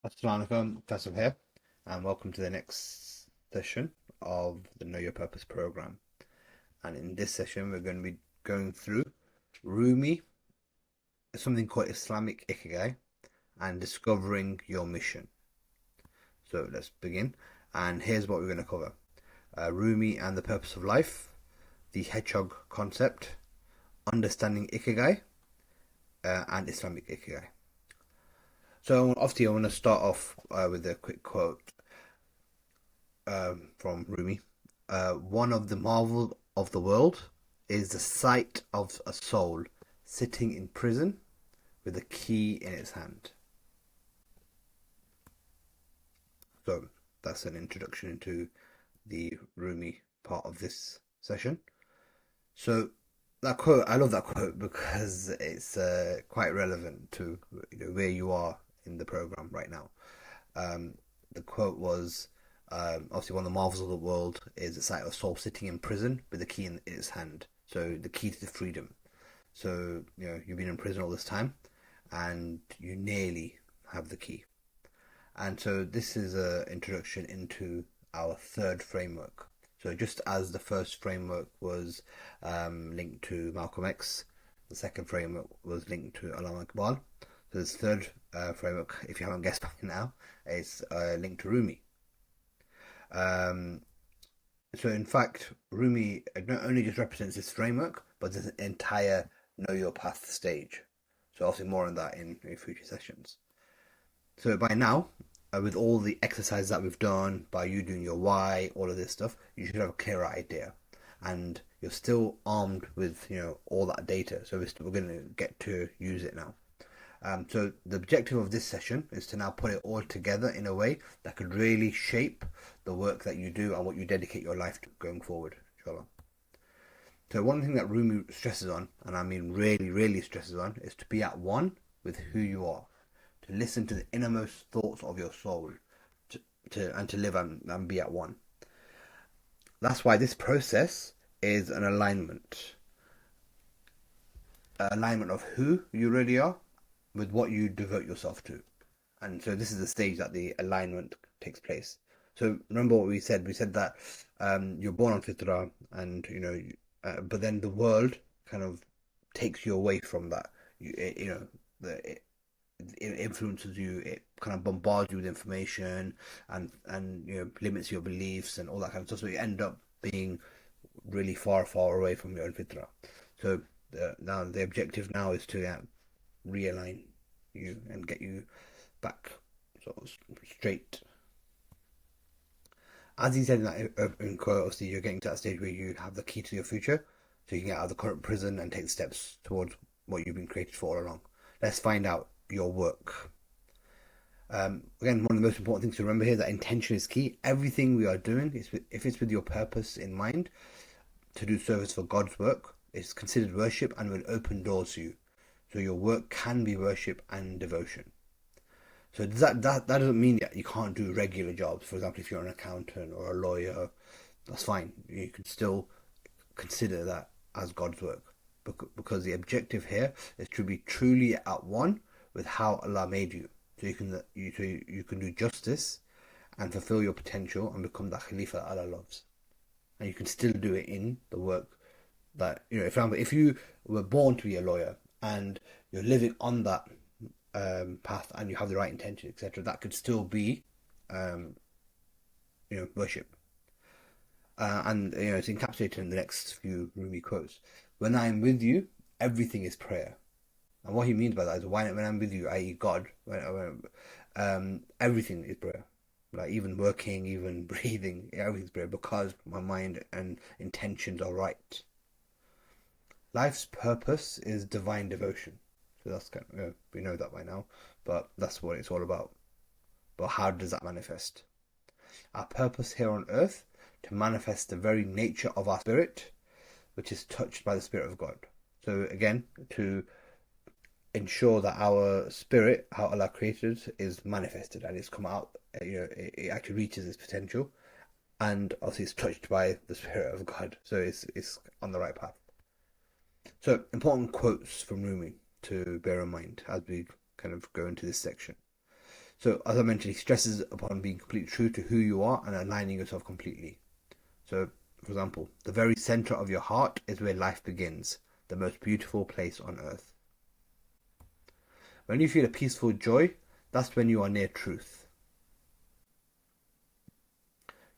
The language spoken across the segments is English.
Assalamu alaikum, Faisal here, and welcome to the next session of the Know Your Purpose program. And in this session, we're going to be going through Rumi, something called Islamic Ikigai, and discovering your mission. So let's begin. And here's what we're going to cover: Rumi and the purpose of life, the hedgehog concept, understanding Ikigai, and Islamic Ikigai. So obviously, I want to start off with a quick quote from Rumi. One of the marvels of the world is the sight of a soul sitting in prison with a key in its hand. So that's an introduction into the Rumi part of this session. So that quote, I love that quote because it's quite relevant to where you are in the program right now. The quote was, obviously, one of the marvels of the world is the sight of a soul sitting in prison with the key in its hand. So the key to the freedom. So you've been in prison all this time, and you nearly have the key. And so this is an introduction into our third framework. So just as the first framework was linked to Malcolm X, the second framework was linked to Allama Iqbal. So this third framework, if you haven't guessed by now, is linked to Rumi. So in fact, Rumi not only just represents this framework, but this entire Know Your Path stage. So I'll see more on that in future sessions. So by now, with all the exercises that we've done, by you doing your why, all of this stuff, you should have a clearer idea. And you're still armed with all that data. So we're going to get to use it now. So the objective of this session is to now put it all together in a way that could really shape the work that you do and what you dedicate your life to going forward, inshallah. So one thing that Rumi stresses on, and I mean really, really stresses on, is to be at one with who you are, to listen to the innermost thoughts of your soul, to live and be at one. That's why this process is an alignment of who you really are with what you devote yourself to. And so this is the stage that the alignment takes place. So remember what we said. We said that you're born on fitrah, and but then the world kind of takes you away from that. It influences you. It kind of bombards you with information, and limits your beliefs and all that kind of stuff. So you end up being really far, far away from your own fitrah. So now the objective now is to realign you and get you back sort of straight. As he said in that quote, obviously you're getting to that stage where you have the key to your future, so you can get out of the current prison and take steps towards what you've been created for all along. Let's find out your work. Again, one of the most important things to remember here is that intention is key. Everything we are doing if it's with your purpose in mind, to do service for God's work, it's considered worship and will open doors to you. So your work can be worship and devotion. So that doesn't mean that you can't do regular jobs. For example, if you're an accountant or a lawyer, that's fine. You can still consider that as God's work, because the objective here is to be truly at one with how Allah made you. So you can do justice and fulfill your potential and become the Khalifa that Allah loves. And you can still do it in the work that for example, if you were born to be a lawyer and you're living on that path and you have the right intention, etc., that could still be worship. And it's encapsulated in the next few Rumi quotes. When I'm with you, everything is prayer. And what he means by that is when I'm with you, i.e. God, everything is prayer. Like even working, even breathing, everything's prayer, because my mind and intentions are right. Life's purpose is divine devotion. So that's kind of, we know that by now, but that's what it's all about. But how does that manifest? Our purpose here on earth, to manifest the very nature of our spirit, which is touched by the Spirit of God. So again, to ensure that our spirit, how Allah created, is manifested and it's come out, it actually reaches its potential, and obviously it's touched by the Spirit of God. So it's on the right path. So important quotes from Rumi to bear in mind as we kind of go into this section. So, as I mentioned, he stresses upon being completely true to who you are and aligning yourself completely. So, for example, the very center of your heart is where life begins, the most beautiful place on earth. When you feel a peaceful joy, that's when you are near truth.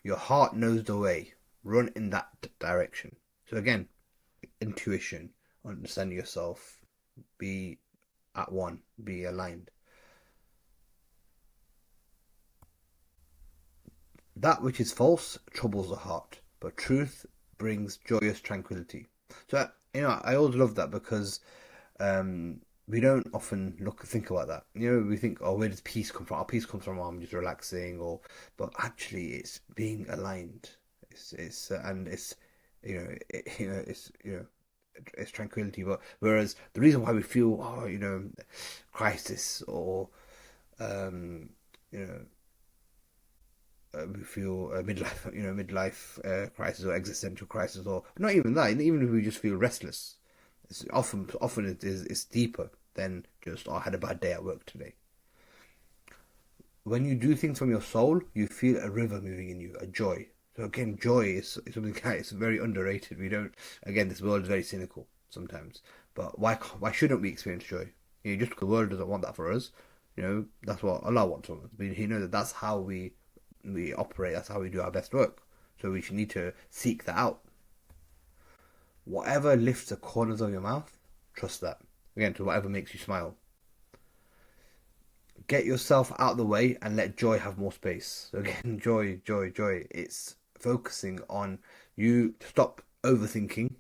Your heart knows the way. Run in that direction. So again, intuition, understanding yourself, be at one, be aligned. That which is false troubles the heart, but truth brings joyous tranquility. So I always love that because um, we don't often think about that. We think, oh, where does peace come from? Oh, peace comes from, oh, I'm just relaxing, but actually, it's being aligned. And it's it's tranquility. But whereas the reason why we feel, crisis or um, you know we feel a midlife crisis or existential crisis, or not even that. Even if we just feel restless, often it's deeper than just, oh, I had a bad day at work today. When you do things from your soul, you feel a river moving in you, a joy. So again, joy is something that is very underrated. We don't. Again, this world is very cynical sometimes, but why shouldn't we experience joy? Just because the world doesn't want that for us, that's what Allah wants from us. He knows that that's how we operate. That's how we do our best work. So we should need to seek that out. Whatever lifts the corners of your mouth, trust that. Again, to whatever makes you smile. Get yourself out of the way and let joy have more space. So again, joy, joy, joy. It's focusing on you. Stop overthinking,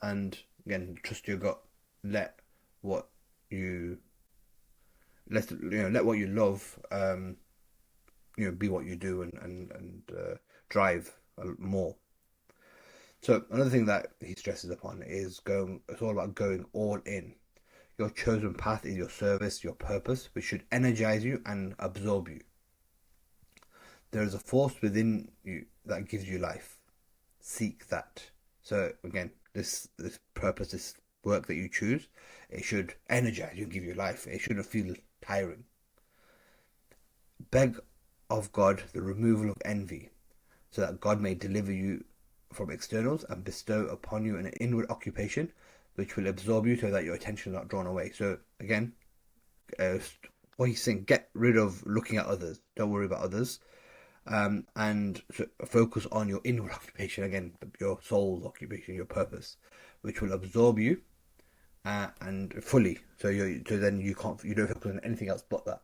and again, trust your gut. Let what you let what you love be what you do, and drive more. So another thing that he stresses upon is going. It's all about going all in. Your chosen path is your service, your purpose, which should energize you and absorb you. There is a force within you that gives you life. Seek that. So again, this purpose, this work that you choose, it should energize you and give you life. It shouldn't feel tiring. Beg of God the removal of envy, so that God may deliver you from externals and bestow upon you an inward occupation which will absorb you so that your attention is not drawn away. So again, what he's saying, get rid of looking at others. Don't worry about others. And focus on your inward occupation, again, your soul's occupation, your purpose, which will absorb you and fully. So then you don't focus on anything else but that.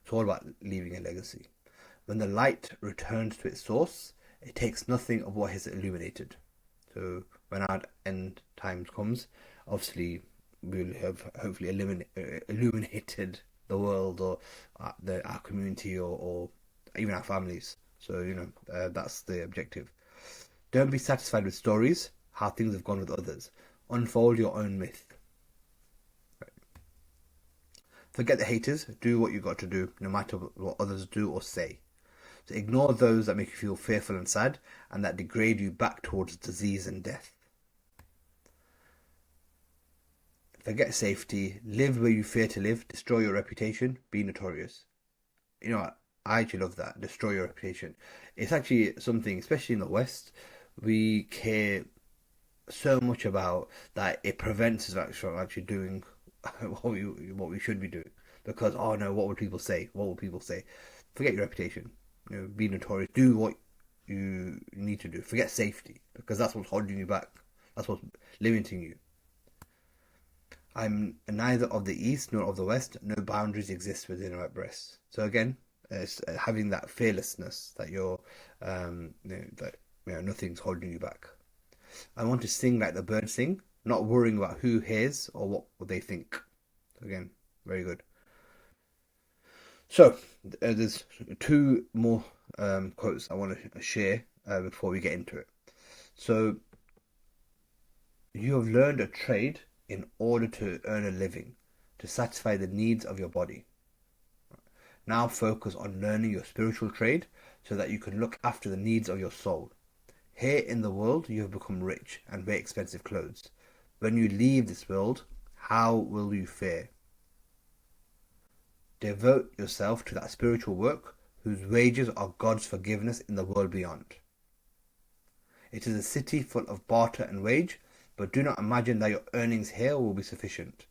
It's all about leaving a legacy. When the light returns to its source, it takes nothing of what is illuminated. So when our end times comes, obviously we'll have hopefully illuminated the world, or our community, or even our families. So that's the objective. Don't be satisfied with stories, how things have gone with others. Unfold your own myth. Right. Forget the haters. Do what you got to do, no matter what others do or say. So ignore those that make you feel fearful and sad, and that degrade you back towards disease and death. Forget safety. Live where you fear to live. Destroy your reputation. Be notorious. I actually love that. Destroy your reputation. It's actually something, especially in the West, we care so much about that it prevents us from actually doing what we should be doing. Because, oh no, what would people say? What would people say? Forget your reputation. Be notorious. Do what you need to do. Forget safety, because that's what's holding you back. That's what's limiting you. I'm neither of the East nor of the West. No boundaries exist within our breasts. So again, it's having that fearlessness that nothing's holding you back. I want to sing like the birds sing, not worrying about who hears or what they think. Again, very good. So there's two more quotes I want to share before we get into it. So you have learned a trade in order to earn a living, to satisfy the needs of your body. Now focus on learning your spiritual trade so that you can look after the needs of your soul. Here in the world, you have become rich and wear expensive clothes. When you leave this world, how will you fare? Devote yourself to that spiritual work whose wages are God's forgiveness in the world beyond. It is a city full of barter and wage, but do not imagine that your earnings here will be sufficient.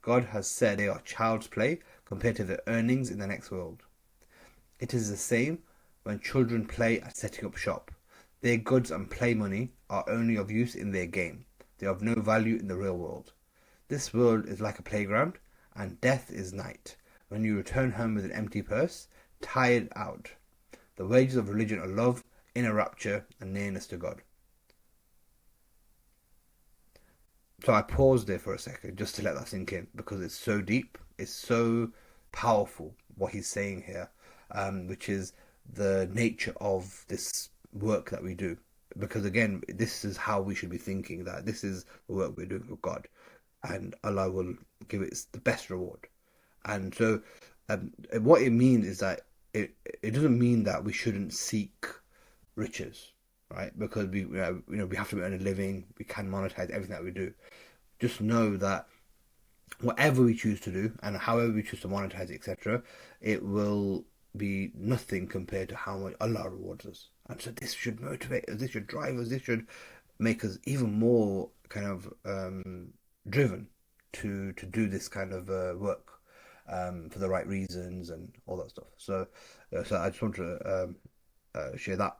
God has said they are child's play compared to the earnings in the next world. It is the same when children play at setting up shop. Their goods and play money are only of use in their game. They are of no value in the real world. This world is like a playground, and death is night, when you return home with an empty purse, tired out. The wages of religion are love, inner rapture, and nearness to God. So I paused there for a second just to let that sink in, because it's so deep, it's so powerful what he's saying here, which is the nature of this work that we do. Because again, this is how we should be thinking, that this is the work we're doing with God, and Allah will give it the best reward. And so, what it means is that it doesn't mean that we shouldn't seek riches, right? Because we have to earn a living, we can monetize everything that we do. Just know that whatever we choose to do and however we choose to monetize, etc., it will be nothing compared to how much Allah rewards us. And so this should motivate us, this should drive us, this should make us even more kind of driven to do this kind of work for the right reasons and all that stuff. So I just want to share that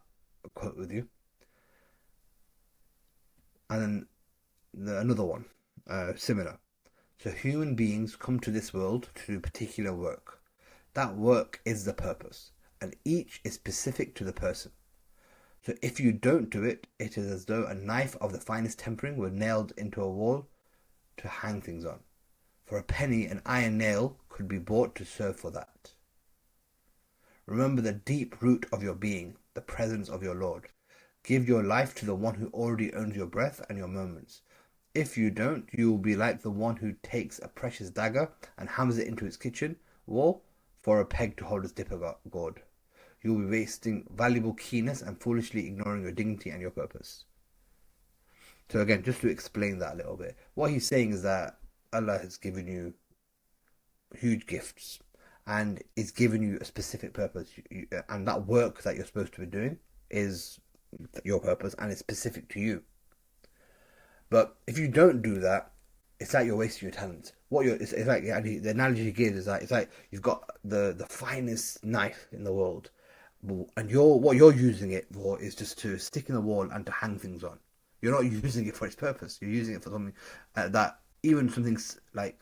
quote with you. And then another one, similar. So human beings come to this world to do particular work. That work is the purpose, and each is specific to the person. So if you don't do it, it is as though a knife of the finest tempering were nailed into a wall to hang things on. For a penny, an iron nail could be bought to serve for that. Remember the deep root of your being, the presence of your Lord. Give your life to the one who already owns your breath and your moments. If you don't, you will be like the one who takes a precious dagger and hammers it into its kitchen wall for a peg to hold its dipper gourd. You will be wasting valuable keenness and foolishly ignoring your dignity and your purpose. So again, just to explain that a little bit, what he's saying is that Allah has given you huge gifts and is giving you a specific purpose, and that work that you're supposed to be doing is your purpose and it's specific to you. But if you don't do that, it's like you're wasting your talents. It's like the analogy he gives is that it's like you've got the finest knife in the world, and what you're using it for is just to stick in the wall and to hang things on. You're not using it for its purpose. You're using it for something that even something like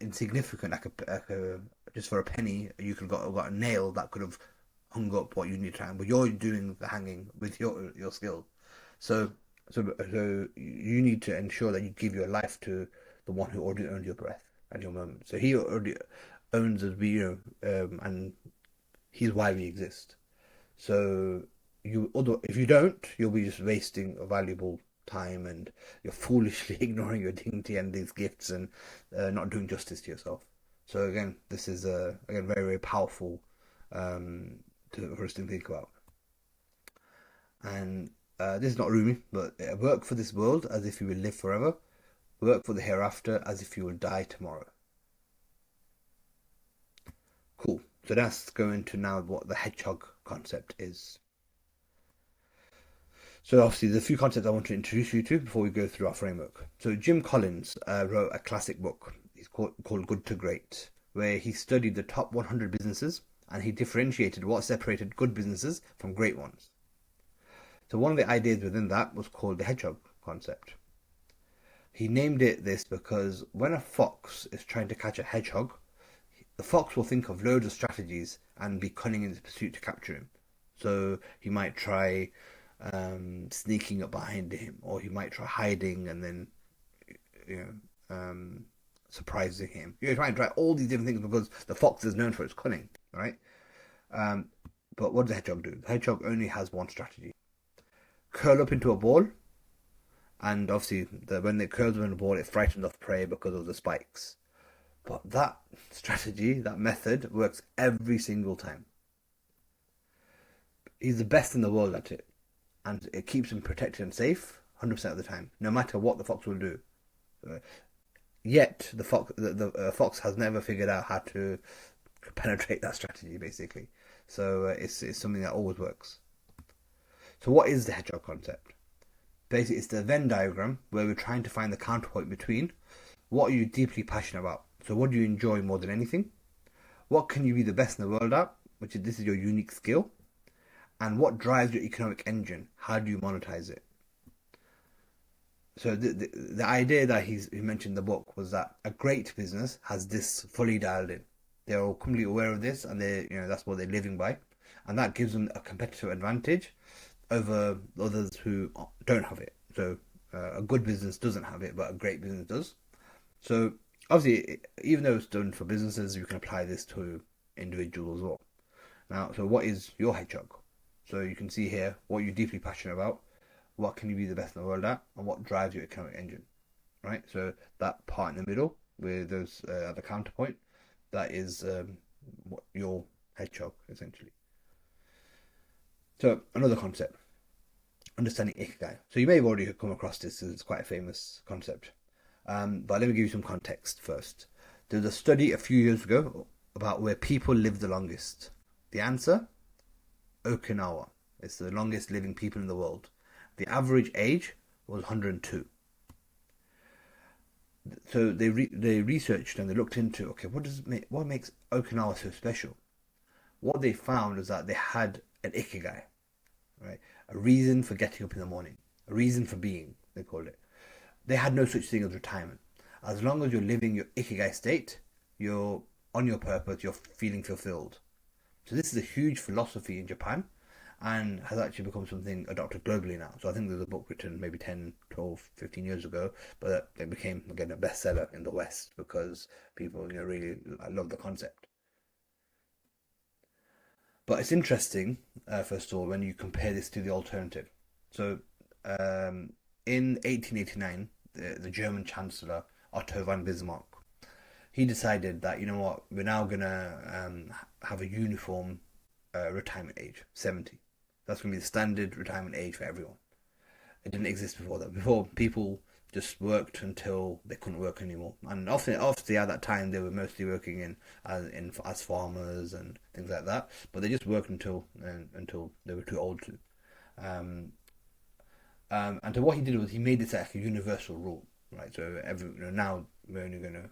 insignificant, like a just for a penny, you could have got a nail that could have hung up what you need to hang. But you're doing the hanging with your skill. So you need to ensure that you give your life to the one who already owns your breath and your moment. So he already owns us, and he's why we exist. So if you don't, you'll be just wasting a valuable time, and you're foolishly ignoring your dignity and these gifts, and not doing justice to yourself. So again, this is again very, very powerful for us to think about. And this is not Rumi, but work for this world as if you will live forever. Work for the hereafter as if you will die tomorrow. Cool. So that's going to now what the hedgehog concept is. So obviously there's a few concepts I want to introduce you to before we go through our framework. So Jim Collins wrote a classic book. It's called Good to Great, where he studied the top 100 businesses and he differentiated what separated good businesses from great ones. So one of the ideas within that was called the hedgehog concept. He named it this because when a fox is trying to catch a hedgehog, the fox will think of loads of strategies and be cunning in his pursuit to capture him. So he might try sneaking up behind him, or he might try hiding and then surprising him. You're trying to try all these different things because the fox is known for its cunning, right? But what does the hedgehog do? The hedgehog only has one strategy: curl up into a ball, and obviously when it curls up in a ball, it frightens off prey because of the spikes. But that strategy, that method, works every single time. He's the best in the world at it, and it keeps him protected and safe 100% of the time, no matter what the fox will do. yet the fox has never figured out how to penetrate that strategy, basically. So it's something that always works. So what is the hedgehog concept? Basically, it's the Venn diagram where we're trying to find the counterpoint between what are you deeply passionate about. So what do you enjoy more than anything? What can you be the best in the world at? Which is this is your unique skill. And what drives your economic engine? How do you monetize it? So the idea that he mentioned in the book was that a great business has this fully dialed in. They're all completely aware of this, and that's what they're living by, and that gives them a competitive advantage over others who don't have it. So a good business doesn't have it, but a great business does. So obviously, even though it's done for businesses, you can apply this to individuals as well. Now, so what is your hedgehog? So you can see here what you're deeply passionate about, what can you be the best in the world at, and what drives your economic engine, right? So that part in the middle with those at the counterpoint, that is what your hedgehog essentially. So another concept, understanding ikigai. So you may have already come across this; it's quite a famous concept. But let me give you some context first. There was a study a few years ago about where people live the longest. The answer: Okinawa. It's the longest living people in the world. The average age was 102. So they researched and they looked into, okay, what makes Okinawa so special? What they found was that they had an ikigai, right? A reason for getting up in the morning, a reason for being, they called it. They had no such thing as retirement. As long as you're living your ikigai state, you're on your purpose, you're feeling fulfilled. So this is a huge philosophy in Japan and has actually become something adopted globally now. So I think there's a book written maybe 10, 12, 15 years ago, but it became, again, a bestseller in the West because people really love the concept. But it's interesting, first of all, when you compare this to the alternative. So in 1889, the German Chancellor Otto von Bismarck, he decided that, you know what, we're now going to have a uniform retirement age, 70. That's going to be the standard retirement age for everyone. It didn't exist before that. Before, people just worked until they couldn't work anymore. And often, obviously, at that time, they were mostly working as farmers and things like that. But they just worked until they were too old to. Um, and so what he did was he made this like a universal rule, right? So now we're only going to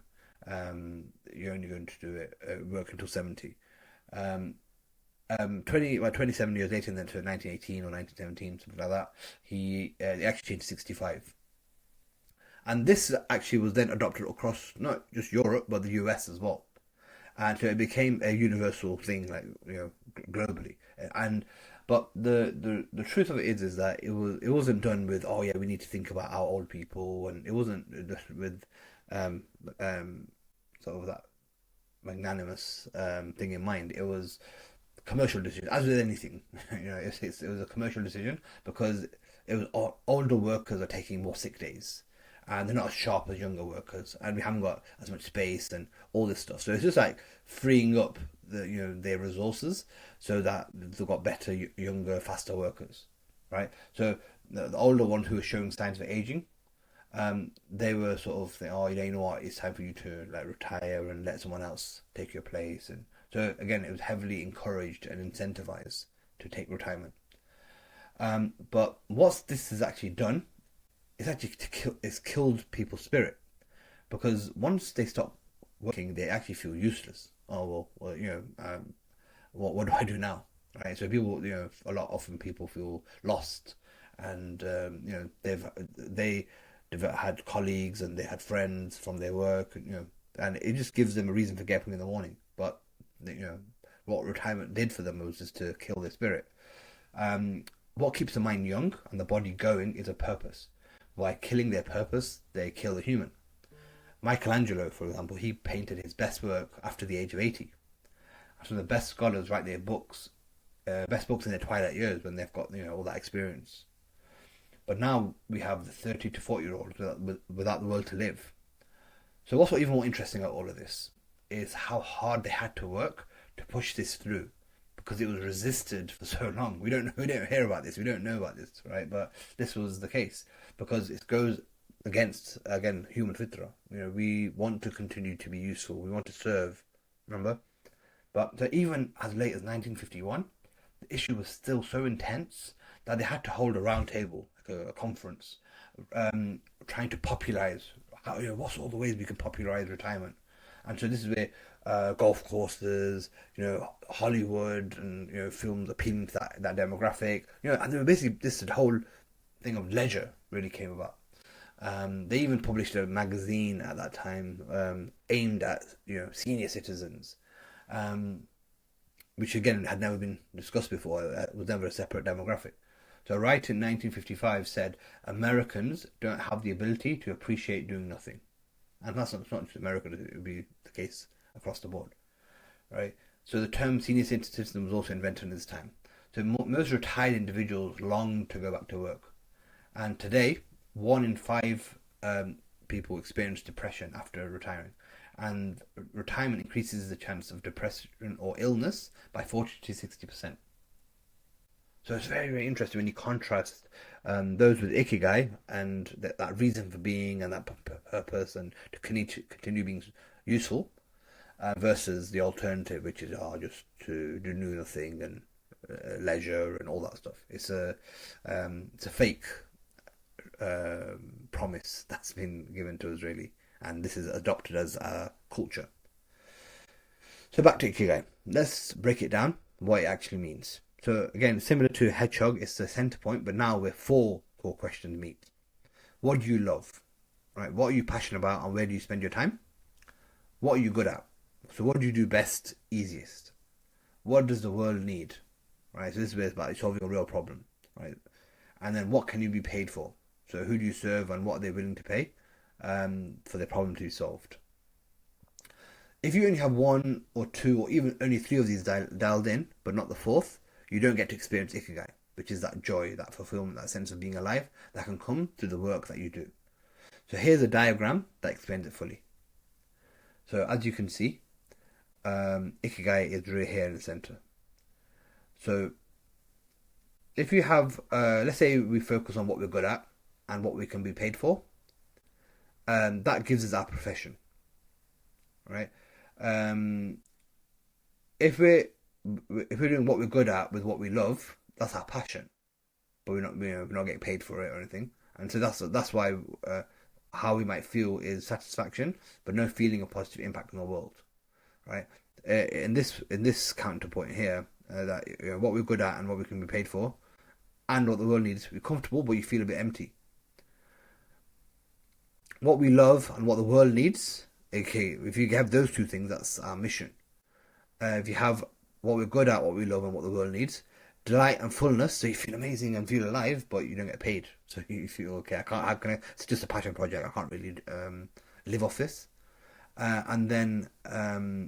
you're only going to do it work until 70. 27 years later, and then to 1918 or 1917, something like that, he actually changed to 65. And this actually was then adopted across not just Europe, but the US as well. And so it became a universal thing, like globally. And but the truth of it is that it wasn't done with, oh yeah, we need to think about our old people, and it wasn't just with um sort of that magnanimous thing in mind. It was commercial decision, as with anything. It was a commercial decision because it was older workers are taking more sick days, and they're not as sharp as younger workers, and we haven't got as much space and all this stuff. So it's just like freeing up their resources so that they've got better, younger, faster workers, right? So the older ones who are showing signs of aging, they were sort of saying, oh, you know what, it's time for you to like retire and let someone else take your place. And so again, it was heavily encouraged and incentivized to take retirement. But what this has actually done is actually it's killed people's spirit, because once they stop working, they actually feel useless. Oh well, what do I do now? Right. So people, often people feel lost, and they've had colleagues and they had friends from their work, and it just gives them a reason for getting up in the morning. But what retirement did for them was just to kill their spirit. What keeps the mind young and the body going is a purpose. By killing their purpose, they kill the human. Michelangelo, for example, he painted his best work after the age of 80. Some of the best scholars write their best books in their twilight years when they've got all that experience. But now we have the 30 to 40-year-olds without the will to live. So what's even more interesting about all of this is how hard they had to work to push this through, because it was resisted for so long. We don't hear about this. We don't know about this, right? But this was the case because it goes against, again, human fitra. We want to continue to be useful. We want to serve. Remember, but even as late as 1951, the issue was still so intense that they had to hold a round table, like a conference, trying to popularize what's all the ways we can popularize retirement. And so this is where golf courses, Hollywood, and films appealing to that demographic. And they were basically this whole thing of leisure really came about. They even published a magazine at that time aimed at senior citizens, which again had never been discussed before. It was never a separate demographic. So Wright in 1955 said, Americans don't have the ability to appreciate doing nothing. And that's not just America, it would be the case across the board, right? So the term senior citizen was also invented at this time. So most retired individuals long to go back to work. And today, 1 in 5 people experience depression after retiring. And retirement increases the chance of depression or illness by 40 to 60%. So it's very, very interesting when you contrast those with Ikigai and that reason for being and that purpose and to continue being useful versus the alternative, which is just to do nothing and leisure and all that stuff. It's a fake promise that's been given to us, really, and this is adopted as a culture. So back to Ikigai. Let's break it down, what it actually means. So again, similar to Hedgehog, it's the center point, but now we're 4 core questions meet. What do you love? Right? What are you passionate about and where do you spend your time? What are you good at? So what do you do best, easiest? What does the world need? Right? So this is about solving a real problem, right? And then what can you be paid for? So who do you serve and what are they willing to pay for their problem to be solved? If you only have 1 or 2 or even only 3 of these dialed in, but not the 4th, you don't get to experience Ikigai, which is that joy, that fulfillment, that sense of being alive that can come through the work that you do. So here's a diagram that explains it fully. So as you can see, Ikigai is right here in the center. So if you have, let's say we focus on what we're good at and what we can be paid for, that gives us our profession, right? If we're doing what we're good at with what we love, that's our passion, but we're not getting paid for it or anything, and so that's why how we might feel is satisfaction, but no feeling of positive impact on the world, right? In this counterpoint here, that what we're good at and what we can be paid for, and what the world needs, we're comfortable, but you feel a bit empty. What we love and what the world needs, okay, if you have those 2 things, that's our mission. If you have what we're good at, what we love, and what the world needs, delight and fullness, so you feel amazing and feel alive, but you don't get paid. So you feel, okay, it's just a passion project, I can't really live off this. And then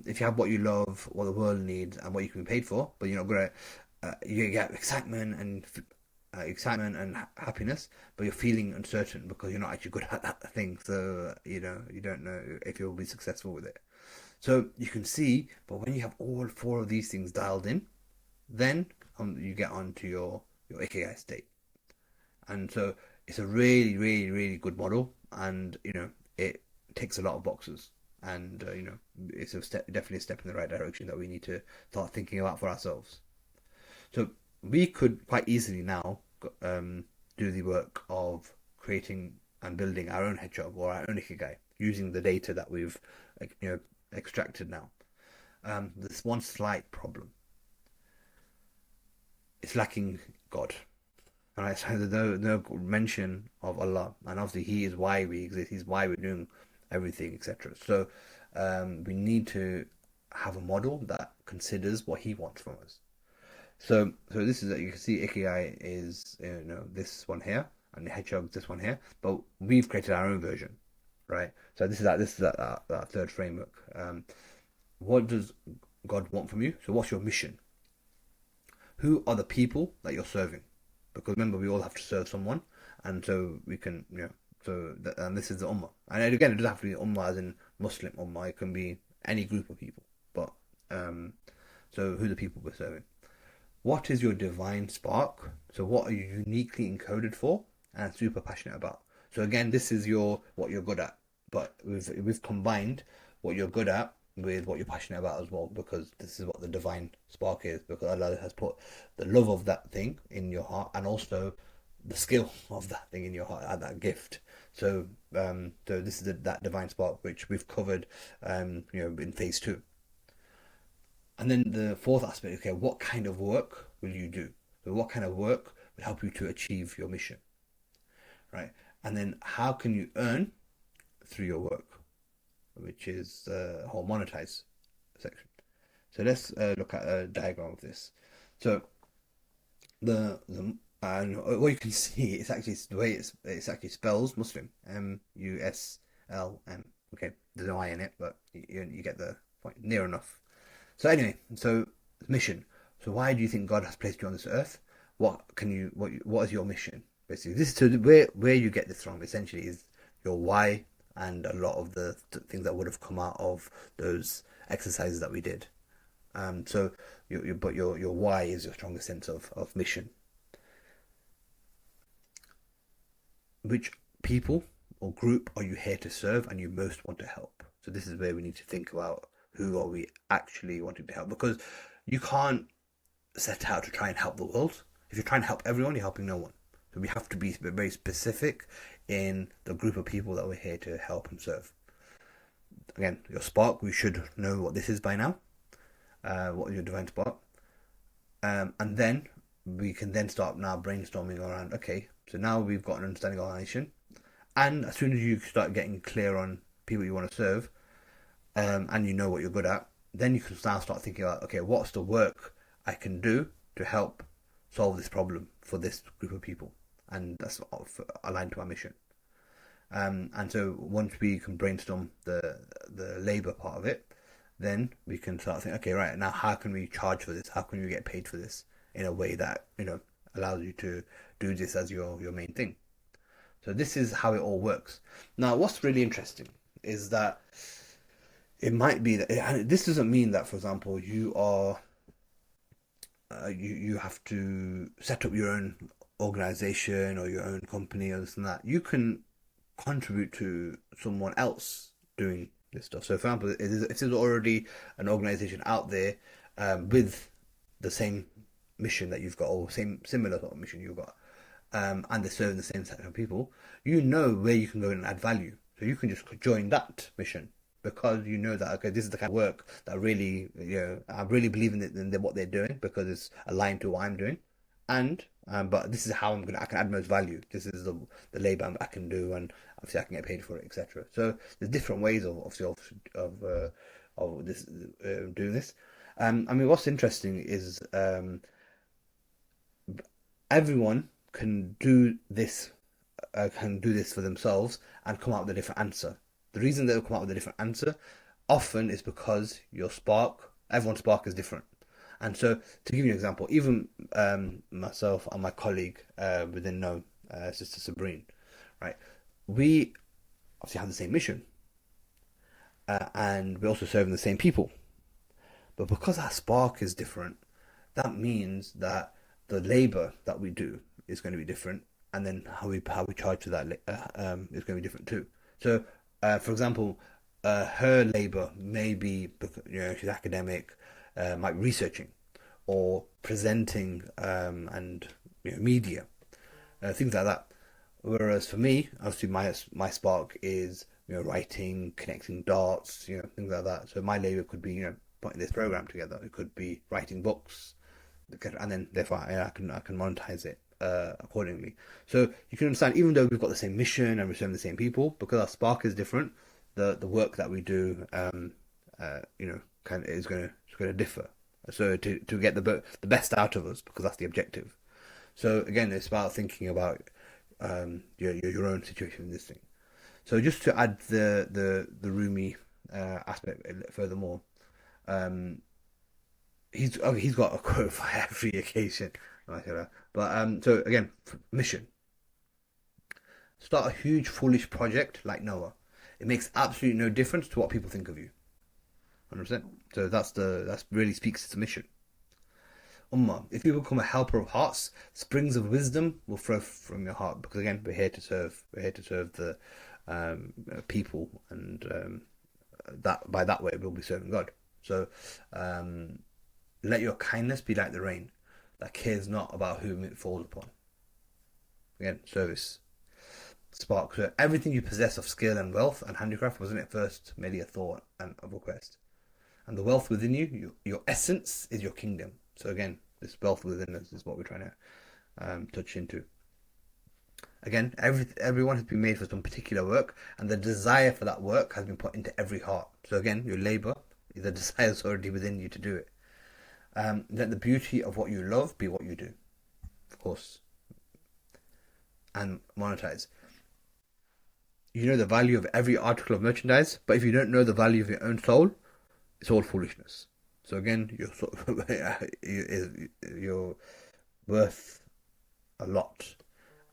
if you have what you love, what the world needs, and what you can be paid for, but you're not good at, you get excitement and happiness, but you're feeling uncertain because you're not actually good at that thing. So you don't know if you'll be successful with it. So you can see, but when you have all 4 of these things dialed in, then you get onto your Ikigai state. And so it's a really, really, really good model, and it ticks a lot of boxes. And it's definitely a step in the right direction that we need to start thinking about for ourselves. So we could quite easily now do the work of creating and building our own hedgehog or our own Ikigai using the data that we've extracted now. There's one slight problem. It's lacking God. Alright, so there's no mention of Allah, and obviously He is why we exist. He's why we're doing everything, etc. So we need to have a model that considers what He wants from us. So this is, you can see Ikigai is this one here, and the hedgehog this one here, but we've created our own version, right? So this is that 3rd framework. What does God want from you? So what's your mission? Who are the people that you're serving? Because remember, we all have to serve someone, and so we can, and this is the ummah. And again, it doesn't have to be ummah as in Muslim ummah. It can be any group of people. But so who are the people we're serving? What is your divine spark? So what are you uniquely encoded for and super passionate about? So again, this is what you're good at, but we've combined what you're good at with what you're passionate about as well, because this is what the divine spark is. Because Allah has put the love of that thing in your heart, and also the skill of that thing in your heart, and that gift. So, so this is that divine spark which we've covered, in phase two. And then the fourth aspect, okay, what kind of work will you do? So what kind of work will help you to achieve your mission, right? And then how can you earn through your work, which is the whole monetize section. So let's look at a diagram of this. So the and what you can see, it's actually the way it's actually spells Muslim, Muslim. Okay, there's no I in it, but you get the point, near enough. So anyway, so mission. So why do you think God has placed you on this earth? What is your mission? Basically, this is to where you get this from. Essentially, is your why, and a lot of the things that would have come out of those exercises that we did. So your why is your strongest sense of mission. Which people or group are you here to serve and you most want to help? So this is where we need to think about who are we actually wanting to help, because you can't set out to try and help the world. If you're trying to help everyone, you're helping no one. So we have to be very specific in the group of people that we're here to help and serve. Again, your spark, we should know what this is by now. What is your divine spark? And then we can then start now brainstorming around, okay, so now we've got an understanding of our nation. And as soon as you start getting clear on people you want to serve, and you know what you're good at, then you can now start thinking about, okay, what's the work I can do to help solve this problem for this group of people, and that's aligned to our mission. And so once we can brainstorm the labor part of it, then we can start thinking, okay, right, now how can we charge for this? How can we get paid for this in a way that allows you to do this as your main thing? So this is how it all works. Now, what's really interesting is that it might be that, and this doesn't mean that, for example, you are you have to set up your own organization or your own company or this and that. You can contribute to someone else doing this stuff. So, for example, if there's already an organization out there with the same mission that you've got, or similar sort of mission you've got, and they're serving the same set of people, you know where you can go and add value. So you can just join that mission, because you know that, okay, this is the kind of work that really, I really believe in what they're doing, because it's aligned to what I'm doing, and but this is how I can add most value. This is the labor I can do, and obviously I can get paid for it, etc. So there's different ways of this doing this. I mean, what's interesting is everyone can do this for themselves and come out with a different answer. The reason they'll come out with a different answer often is because everyone's spark is different. And so, to give you an example, even myself and my colleague within No, Sister Sabrine, right? We obviously have the same mission, and we're also serving the same people. But because our spark is different, that means that the labor that we do is going to be different, and then how we charge for that is going to be different too. So, for example, her labor may be, she's academic, might be researching or presenting, and media, things like that. Whereas for me, obviously, my spark is writing, connecting dots, things like that. So my labor could be putting this program together. It could be writing books, and then therefore I can monetize it accordingly. So you can understand, even though we've got the same mission and we're serving the same people, because our spark is different, the work that we do, is going to differ. So to get the best out of us, because that's the objective. So again, it's about thinking about your own situation in this thing. So just to add the Rumi aspect furthermore, he's got a quote for every occasion. But so again, mission. Start a huge foolish project like Noah. It makes absolutely no difference to what people think of you. 100%. So that really speaks to the mission. Ummah, if you become a helper of hearts, springs of wisdom will flow from your heart. Because again, we're here to serve. We're here to serve the people, and that by that way we'll be serving God. So let your kindness be like the rain that cares not about whom it falls upon. Again, service. Spark. So everything you possess of skill and wealth and handicraft wasn't at first merely a thought and a request. And the wealth within you, your essence, is your kingdom. So again, this wealth within us is what we're trying to touch into. Again, everyone has been made for some particular work, and the desire for that work has been put into every heart. So again, your labor, the desire is already within you to do it. Let the beauty of what you love be what you do, of course, and monetize. You know the value of every article of merchandise, but if you don't know the value of your own soul, it's all foolishness. So again, you're worth a lot,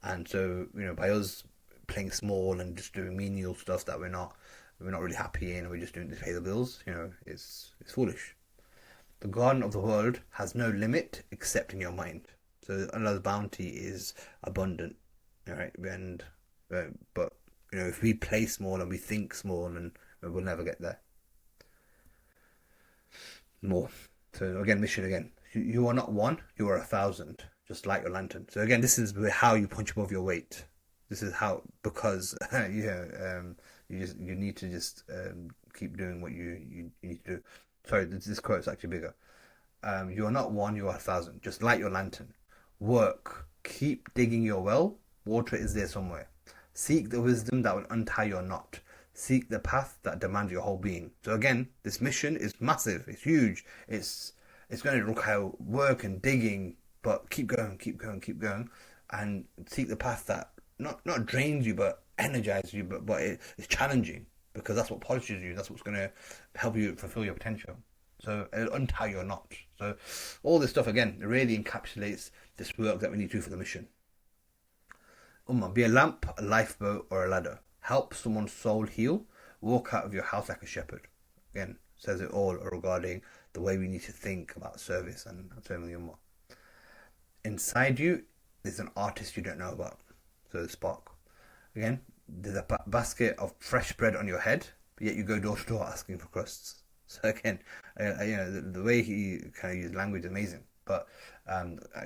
and so by us playing small and just doing menial stuff that we're not really happy in, and we're just doing to pay the bills. It's foolish. The garden of the world has no limit except in your mind. So Allah's bounty is abundant, all right, and but if we play small and we think small, and we'll never get there. More. So again, mission again. You are not one, you are 1,000, just like your lantern. So again, this is how you punch above your weight. This is how, because you need to just keep doing what you need to do. Sorry, this quote is actually bigger. You are not one, you are 1,000, just like your lantern. Work, keep digging your well. Water is there somewhere. Seek the wisdom that will untie your knot. Seek the path that demands your whole being. So again, this mission is massive. It's huge. It's going to require work and digging, but keep going, and seek the path that not drains you, but energizes you. But it's challenging, because that's what polishes you. That's what's going to help you fulfill your potential. So it'll untie your knot. So all this stuff again, it really encapsulates this work that we need to do for the mission. Be a lamp, a lifeboat, or a ladder. Help someone's soul heal. Walk out of your house like a shepherd. Again, says it all regarding the way we need to think about service and serving the Ummah. Inside you, there's an artist you don't know about. So the spark. Again, there's a basket of fresh bread on your head, but yet you go door to door asking for crusts. So again, the way he kind of used language is amazing. But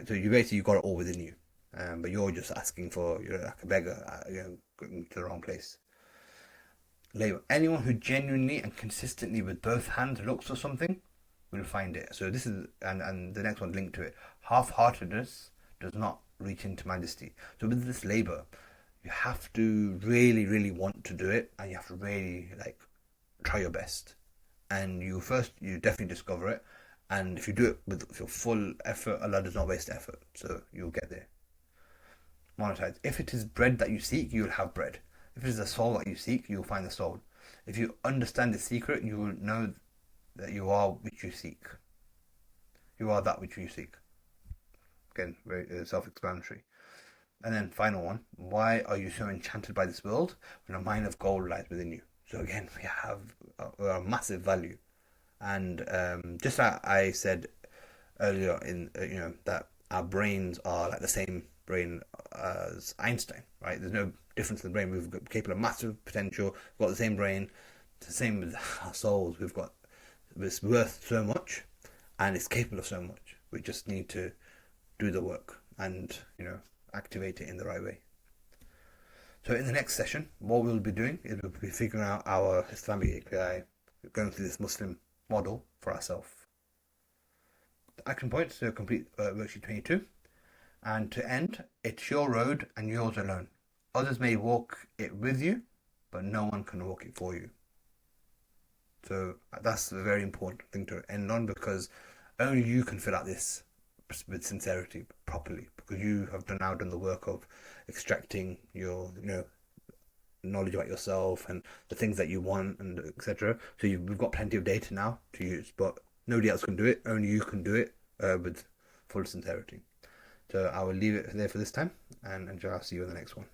so you've got it all within you. But you're just asking for, you're like a beggar, going to the wrong place. Labor. Anyone who genuinely and consistently with both hands looks for something will find it. So this is, and the next one linked to it. Half-heartedness does not reach into majesty. So with this labor, you have to really, really want to do it, and you have to really try your best. And you definitely discover it. And if you do it with your full effort, Allah does not waste effort. So you'll get there. Monetize. If it is bread that you seek, you will have bread. If it is the soul that you seek, you will find the soul. If you understand the secret, you will know that you are which you seek. You are that which you seek. Again, very self-explanatory. And then final one. Why are you so enchanted by this world when a mine of gold lies within you? So again, we have a massive value. And just like I said earlier, that our brains are like the same brain as Einstein, right? There's no difference in the brain. We've got capable of massive potential. We've got the same brain. It's the same with our souls. It's worth so much, and it's capable of so much. We just need to do the work and activate it in the right way. So in the next session, what we'll be doing is we'll be figuring out our Islamic IkigBJ, going through this Muslim model for ourselves. The action points to complete worksheet 22. And to end, it's your road and yours alone. Others may walk it with you, but no one can walk it for you. So that's a very important thing to end on, because only you can fill out this with sincerity properly, because you have now done the work of extracting your knowledge about yourself and the things that you want, and etc. So we've got plenty of data now to use, but nobody else can do it. Only you can do it with full sincerity. So I will leave it there for this time, and I'll see you in the next one.